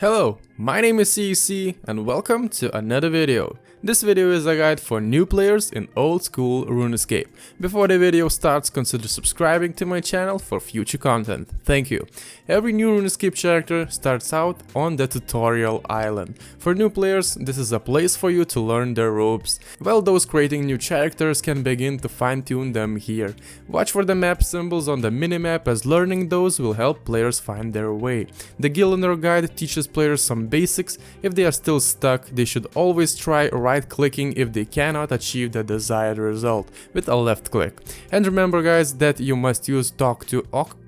Hello, my name is CEC and welcome to another video. This video is a guide for new players in old school Runescape. Before the video starts, consider subscribing to my channel for future content. Thank you. Every new Runescape character starts out on the tutorial island. For new players, this is a place for you to learn their ropes, while those creating new characters can begin to fine-tune them here. Watch for the map symbols on the minimap, as learning those will help players find their way. The Gillianer guide teaches players some basics. If they are still stuck, they should always try right-clicking if they cannot achieve the desired result with a left click. And remember guys that you must use talk to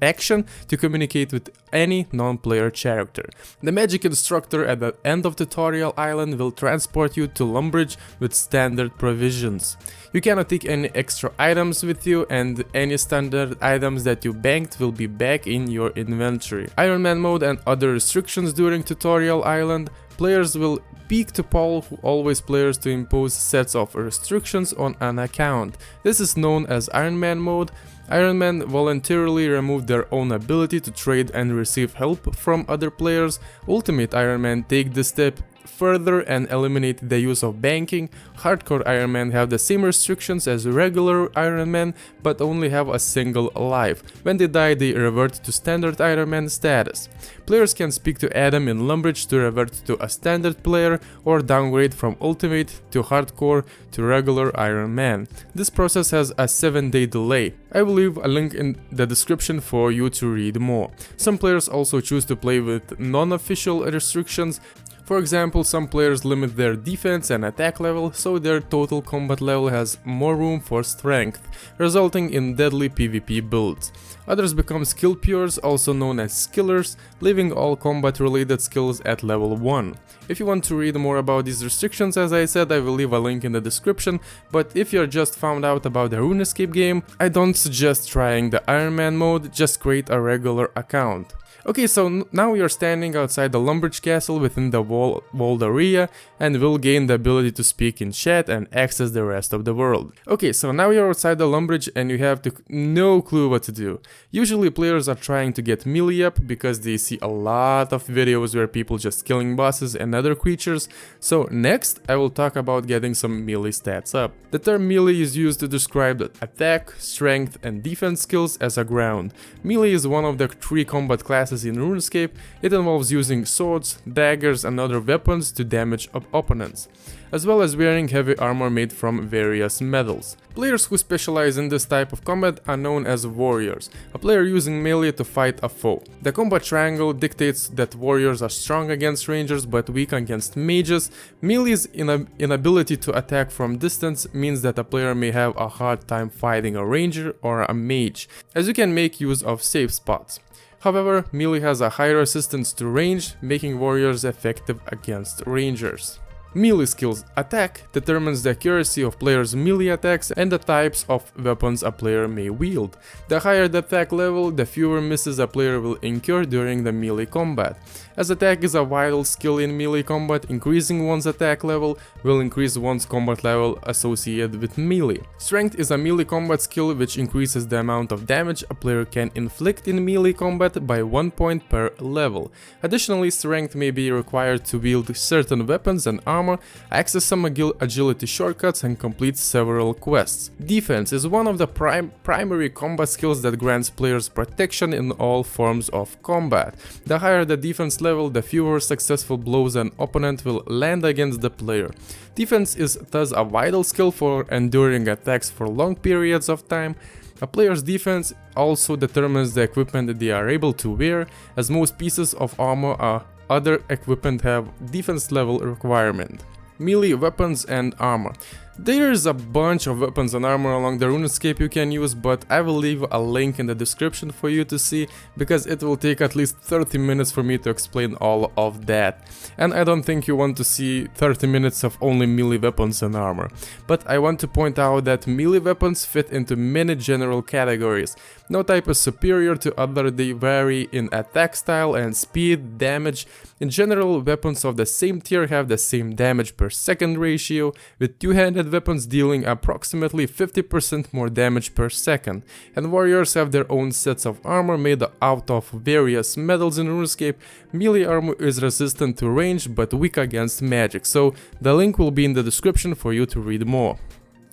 action to communicate with any non-player character. The magic instructor at the end of tutorial island will transport you to Lumbridge with standard provisions. You cannot take any extra items with you, and any standard items that you banked will be back in your inventory. Iron Man mode and other restrictions during tutorial island. Players will peek to Paul, who always players to impose sets of restrictions on an account. This is known as Iron Man mode. Iron Man voluntarily removed their own ability to trade and receive help from other players. Ultimate Iron Man take this step further and eliminate the use of banking. Hardcore Iron Man have the same restrictions as regular Iron Man, but only have a single life. When they die, they revert to standard Iron Man status. Players can speak to Adam in Lumbridge to revert to a standard player, or downgrade from Ultimate to Hardcore to regular Iron Man. This process has a 7-day delay. I will leave a link in the description for you to read more. Some players also choose to play with non-official restrictions. For example, some players limit their defense and attack level, so their total combat level has more room for strength, resulting in deadly PvP builds. Others become skill pures, also known as skillers, leaving all combat related skills at level 1. If you want to read more about these restrictions, as I said, I will leave a link in the description, but if you're just found out about the Runescape game, I don't suggest trying the Iron Man mode, just create a regular account. Okay, so now you're standing outside the Lumbridge castle within the walled area, and will gain the ability to speak in chat and access the rest of the world. Okay, so now you're outside the Lumbridge and you have no clue what to do. Usually players are trying to get melee up because they see a lot of videos where people just killing bosses and other creatures. So next I will talk about getting some melee stats up. The term melee is used to describe the attack, strength and defense skills as a ground. Melee is one of the 3 combat classes in RuneScape. It involves using swords, daggers and other weapons to damage opponents, as well as wearing heavy armor made from various metals. Players who specialize in this type of combat are known as warriors, a player using melee to fight a foe. The combat triangle dictates that warriors are strong against rangers but weak against mages. Melee's inability to attack from distance means that a player may have a hard time fighting a ranger or a mage, as you can make use of safe spots. However, melee has a high resistance to range, making warriors effective against rangers. Melee skills. Attack determines the accuracy of players' melee attacks and the types of weapons a player may wield. The higher the attack level, the fewer misses a player will incur during the melee combat. As attack is a vital skill in melee combat, increasing one's attack level will increase one's combat level associated with melee. Strength is a melee combat skill which increases the amount of damage a player can inflict in melee combat by 1 point per level. Additionally, strength may be required to wield certain weapons and armor, access some agility shortcuts and complete several quests. Defense is one of the primary combat skills that grants players protection in all forms of combat. The higher the defense level, the fewer successful blows an opponent will land against the player. Defense is thus a vital skill for enduring attacks for long periods of time. A player's defense also determines the equipment that they are able to wear, as most pieces of armor or other equipment have defense level requirement. Melee weapons and armor. There is a bunch of weapons and armor along the Runescape you can use, but I will leave a link in the description for you to see, because it will take at least 30 minutes for me to explain all of that. And I don't think you want to see 30 minutes of only melee weapons and armor. But I want to point out that melee weapons fit into many general categories. No type is superior to other, they vary in attack style and speed, damage, In general, weapons of the same tier have the same damage per second ratio, with two-handed weapons dealing approximately 50% more damage per second, and warriors have their own sets of armor made out of various metals in RuneScape. Melee armor is resistant to range but weak against magic, so the link will be in the description for you to read more.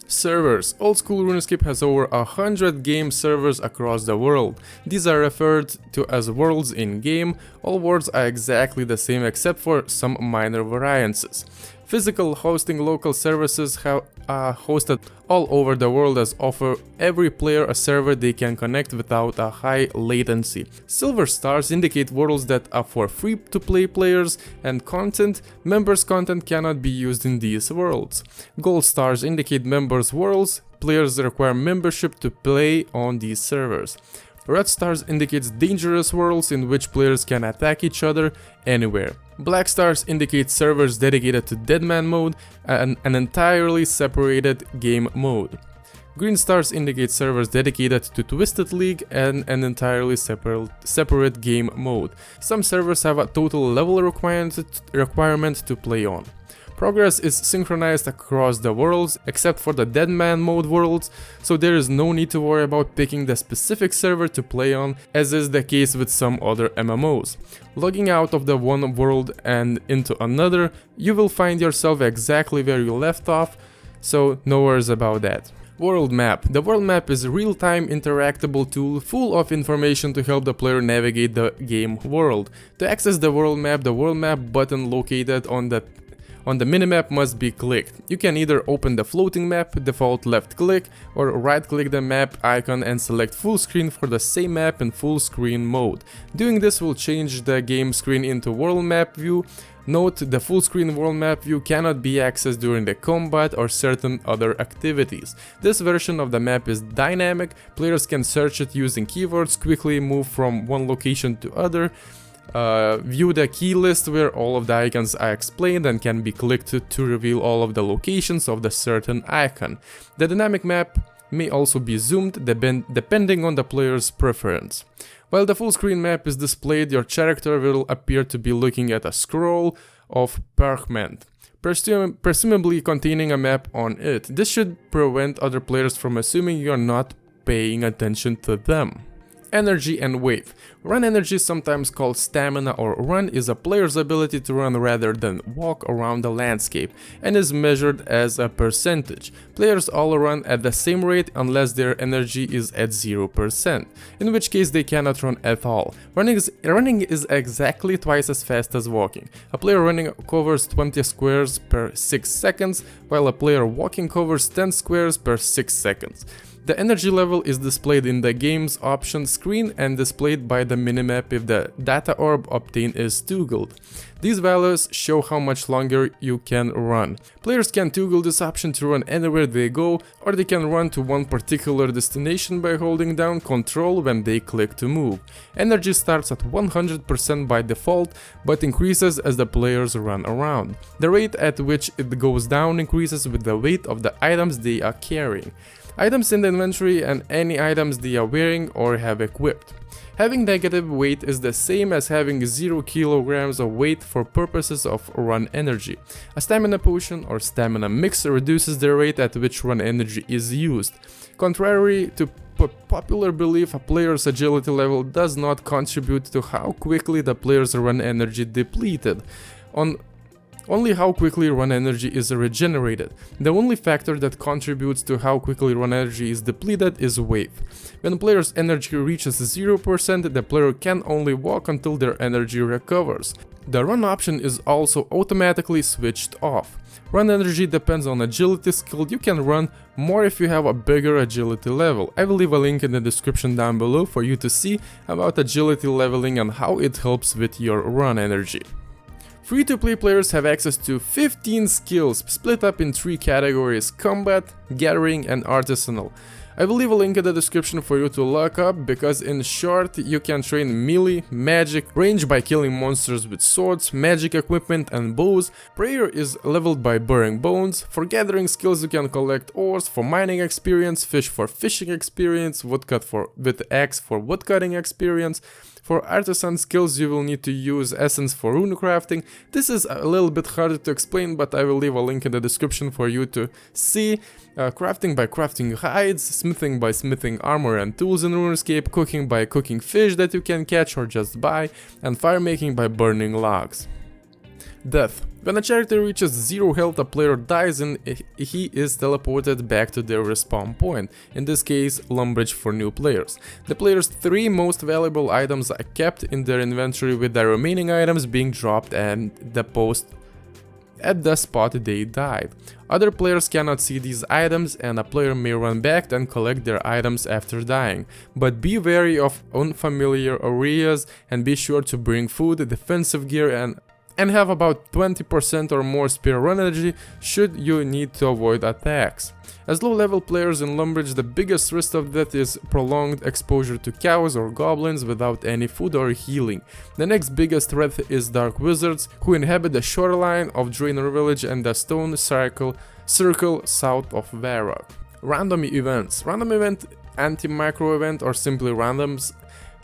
Servers. Old school RuneScape has over 100 game servers across the world. These are referred to as worlds in game. All worlds are exactly the same except for some minor variances. Physical hosting local services are hosted all over the world as offer every player a server they can connect without a high latency. Silver stars indicate worlds that are for free-to-play players and content. Members' content cannot be used in these worlds. Gold stars indicate members' worlds. Players require membership to play on these servers. Red stars indicates dangerous worlds in which players can attack each other anywhere. Black stars indicate servers dedicated to Deadman mode and an entirely separated game mode. Green stars indicate servers dedicated to Twisted League and an entirely separate game mode. Some servers have a total level requirement to play on. Progress is synchronized across the worlds except for the Deadman mode worlds, so there is no need to worry about picking the specific server to play on, as is the case with some other MMOs. Logging out of the one world and into another, you will find yourself exactly where you left off, so no worries about that. World Map. The World Map is a real-time interactable tool full of information to help the player navigate the game world. To access the World Map button located on the minimap must be clicked. You can either open the floating map, default left click, or right click the map icon and select full screen for the same map in full screen mode. Doing this will change the game screen into world map view. Note, the full screen world map view cannot be accessed during the combat or certain other activities. This version of the map is dynamic. Players can search it using keywords, quickly move from one location to other, view the key list where all of the icons are explained and can be clicked to reveal all of the locations of the certain icon. The dynamic map may also be zoomed depending on the player's preference. While the full screen map is displayed, your character will appear to be looking at a scroll of parchment, presumably containing a map on it. This should prevent other players from assuming you are not paying attention to them. Energy and weight. Run energy, sometimes called stamina or run, is a player's ability to run rather than walk around the landscape and is measured as a percentage. Players all run at the same rate unless their energy is at 0%, in which case they cannot run at all. Running is exactly twice as fast as walking. A player running covers 20 squares per 6 seconds, while a player walking covers 10 squares per 6 seconds. The energy level is displayed in the game's options screen and displayed by the minimap if the data orb obtained is toggled. These values show how much longer you can run. Players can toggle this option to run anywhere they go, or they can run to one particular destination by holding down Ctrl when they click to move. Energy starts at 100% by default, but increases as the players run around. The rate at which it goes down increases with the weight of the items they are carrying. Items in the inventory and any items they are wearing or have equipped. Having negative weight is the same as having 0 kilograms of weight for purposes of run energy. A stamina potion or stamina mix reduces the rate at which run energy is used. Contrary to popular belief, a player's agility level does not contribute to how quickly the player's run energy depleted. Only how quickly run energy is regenerated. The only factor that contributes to how quickly run energy is depleted is wave. When player's energy reaches 0%, the player can only walk until their energy recovers. The run option is also automatically switched off. Run energy depends on agility skill. You can run more if you have a bigger agility level. I will leave a link in the description down below for you to see about agility leveling and how it helps with your run energy. Free-to-play players have access to 15 skills, split up in 3 categories: combat, gathering, and artisanal. I will leave a link in the description for you to look up, because in short, you can train melee, magic, range by killing monsters with swords, magic equipment and bows. Prayer is leveled by burying bones. For gathering skills you can collect ores for mining experience, fish for fishing experience, woodcut with axe for woodcutting experience. For artisan skills you will need to use essence for rune crafting. This is a little bit harder to explain, but I will leave a link in the description for you to see. Crafting by crafting hides, smithing by smithing armor and tools in Runescape, cooking by cooking fish that you can catch or just buy, and fire making by burning logs. Death. When a character reaches 0 health, a player dies and he is teleported back to their respawn point, in this case Lumbridge for new players. The player's 3 most valuable items are kept in their inventory, with the remaining items being dropped and deposed at the spot they died. Other players cannot see these items, and a player may run back and collect their items after dying. But be wary of unfamiliar areas and be sure to bring food, defensive gear and have about 20% or more spare run energy should you need to avoid attacks. As low-level players in Lumbridge, the biggest risk of death is prolonged exposure to cows or goblins without any food or healing. The next biggest threat is dark wizards, who inhabit the shoreline of Draenor Village and the stone circle south of Varrock. Random events. Random event, anti-macro event, or simply randoms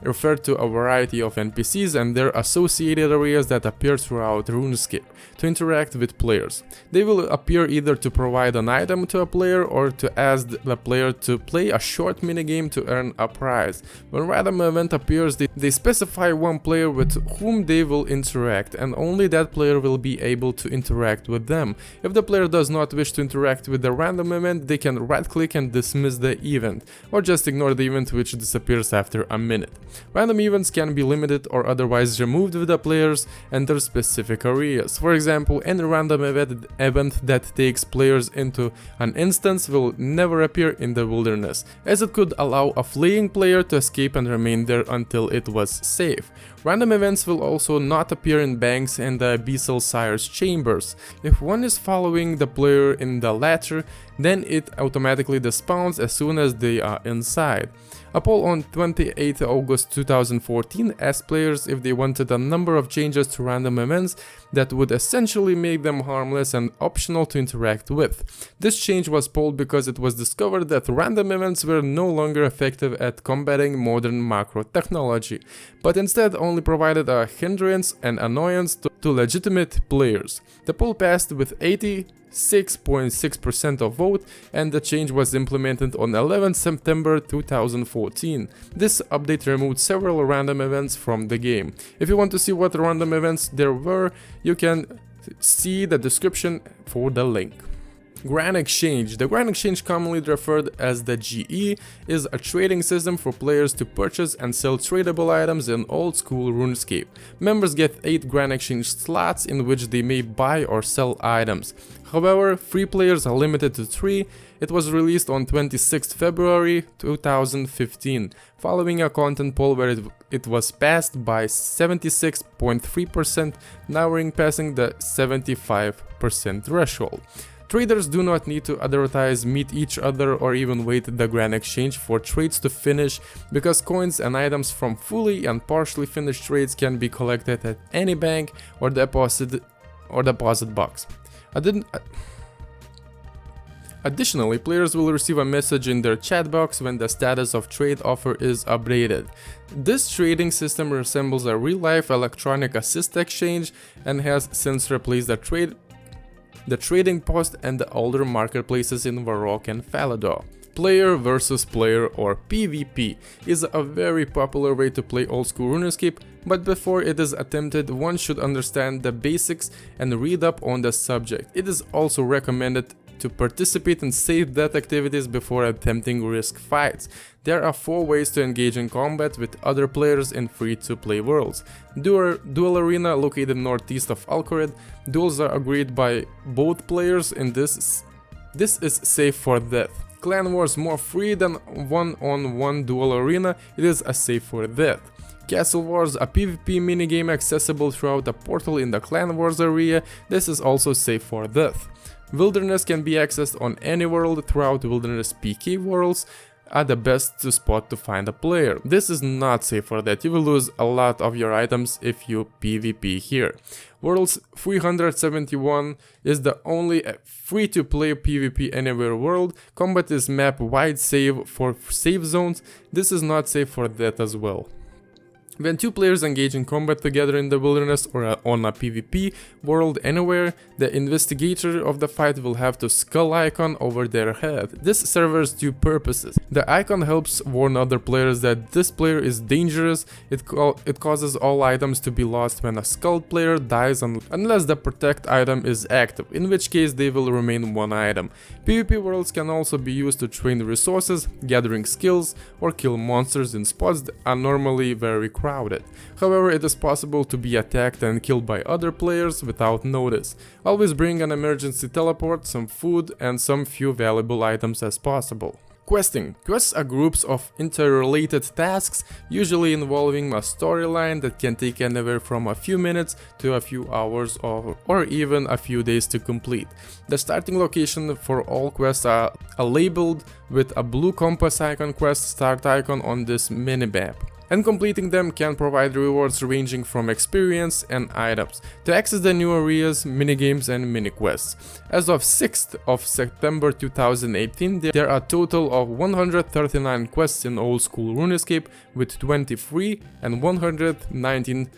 refer to a variety of NPCs and their associated areas that appear throughout RuneScape to interact with players. They will appear either to provide an item to a player or to ask the player to play a short minigame to earn a prize. When a random event appears, they specify one player with whom they will interact, and only that player will be able to interact with them. If the player does not wish to interact with the random event, they can right-click and dismiss the event, or just ignore the event, which disappears after a minute. Random events can be limited or otherwise removed if the players enter specific areas. For example, any random event that takes players into an instance will never appear in the wilderness, as it could allow a fleeing player to escape and remain there until it was safe. Random events will also not appear in banks and the Abyssal Sire's chambers. If one is following the player in the latter, then it automatically despawns as soon as they are inside. A poll on 28 August 2014 asked players if they wanted a number of changes to random events that would essentially make them harmless and optional to interact with. This change was polled because it was discovered that random events were no longer effective at combating modern macro technology, but instead only provided a hindrance and annoyance to legitimate players. The poll passed with 86.6% of vote, and the change was implemented on 11 September 2014. This update removed several random events from the game. If you want to see what random events there were, you can see the description for the link. Grand Exchange. The Grand Exchange, commonly referred as the GE, is a trading system for players to purchase and sell tradable items in old-school RuneScape. Members get 8 Grand Exchange slots in which they may buy or sell items. However, free players are limited to 3. It was released on 26 February 2015, following a content poll where it was passed by 76.3%, now passing the 75% threshold. Traders do not need to advertise, meet each other, or even wait the Grand Exchange for trades to finish, because coins and items from fully and partially finished trades can be collected at any bank or deposit box. Additionally, players will receive a message in their chat box when the status of trade offer is updated. This trading system resembles a real-life electronic assist exchange and has since replaced the trading post and the older marketplaces in Varrock and Falador. Player versus player, or PvP, is a very popular way to play old school RuneScape, but before it is attempted, one should understand the basics and read up on the subject. It is also recommended to participate in safe death activities before attempting risk fights. There are 4 ways to engage in combat with other players in free-to-play worlds. Duel Arena, located northeast of Alcored. Duels are agreed by both players in this is safe for death. Clan Wars, more free than one-on-one Duel Arena, it is a safe for death. Castle Wars, a PvP minigame accessible throughout a portal in the Clan Wars area, this is also safe for death. Wilderness can be accessed on any world throughout Wilderness PK worlds, are the best spot to find a player. This is not safe for that, you will lose a lot of your items if you PvP here. Worlds 371 is the only free-to-play PvP anywhere world. Combat is map wide save for save zones, this is not safe for that as well. When two players engage in combat together in the wilderness or on a PvP world anywhere, the investigator of the fight will have the skull icon over their head. This serves two purposes. The icon helps warn other players that this player is dangerous. It causes all items to be lost when a skulled player dies unless the protect item is active, in which case they will remain one item. PvP worlds can also be used to train resources, gathering skills, or kill monsters in spots that are normally very crowded. However, it is possible to be attacked and killed by other players without notice. Always bring an emergency teleport, some food, and some few valuable items as possible. Questing. Quests are groups of interrelated tasks, usually involving a storyline that can take anywhere from a few minutes to a few hours or even a few days to complete. The starting location for all quests are labeled with a blue compass icon quest start icon on this minimap, and completing them can provide rewards ranging from experience and items. To access the new areas, minigames and mini-quests. As of 6th of September 2018, there are a total of 139 quests in old school Runescape, with 23 and 119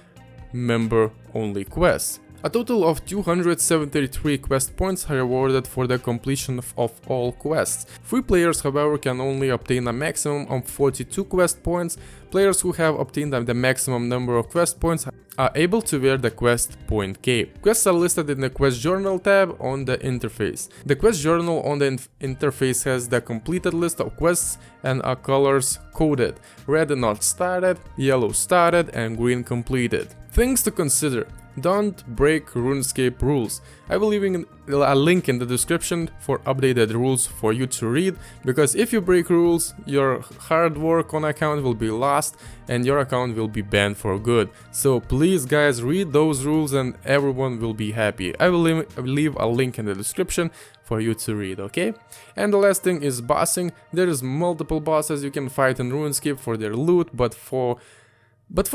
member-only quests. A total of 273 quest points are rewarded for the completion of all quests. Free players, however, can only obtain a maximum of 42 quest points. Players who have obtained the maximum number of quest points are able to wear the quest point cape. Quests are listed in the quest journal tab on the interface. The quest journal on the interface has the completed list of quests and are colors coded: red not started, yellow started, and green completed. Things to consider. Don't break RuneScape rules. I will leave a link in the description for updated rules for you to read, because if you break rules, your hard work on account will be lost and your account will be banned for good. So please guys, read those rules and everyone will be happy. I will leave a link in the description for you to read, okay? And the last thing is bossing. There is multiple bosses you can fight in RuneScape for their loot, but for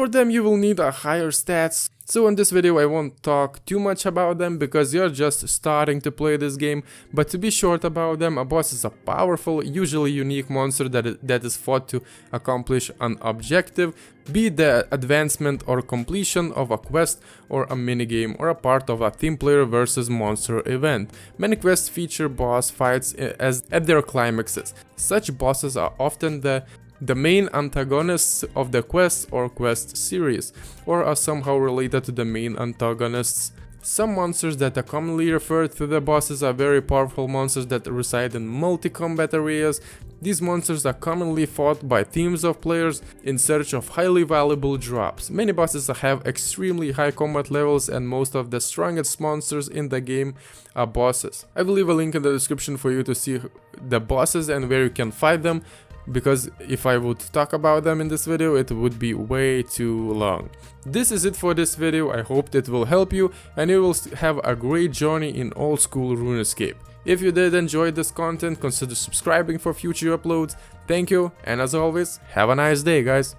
them you will need a higher stats. So in this video I won't talk too much about them because you're just starting to play this game, but to be short about them, a boss is a powerful, usually unique monster that is fought to accomplish an objective, be it the advancement or completion of a quest or a minigame or a part of a team player versus monster event. Many quests feature boss fights at their climaxes. Such bosses are often the main antagonists of the quest or quest series, or are somehow related to the main antagonists. Some monsters that are commonly referred to the bosses are very powerful monsters that reside in multi-combat areas. These monsters are commonly fought by teams of players in search of highly valuable drops. Many bosses have extremely high combat levels, and most of the strongest monsters in the game are bosses. I will leave a link in the description for you to see the bosses and where you can fight them, because if I would talk about them in this video, it would be way too long. This is it for this video. I hope it will help you and you will have a great journey in old school RuneScape. If you did enjoy this content, consider subscribing for future uploads. Thank you, and as always, have a nice day, guys.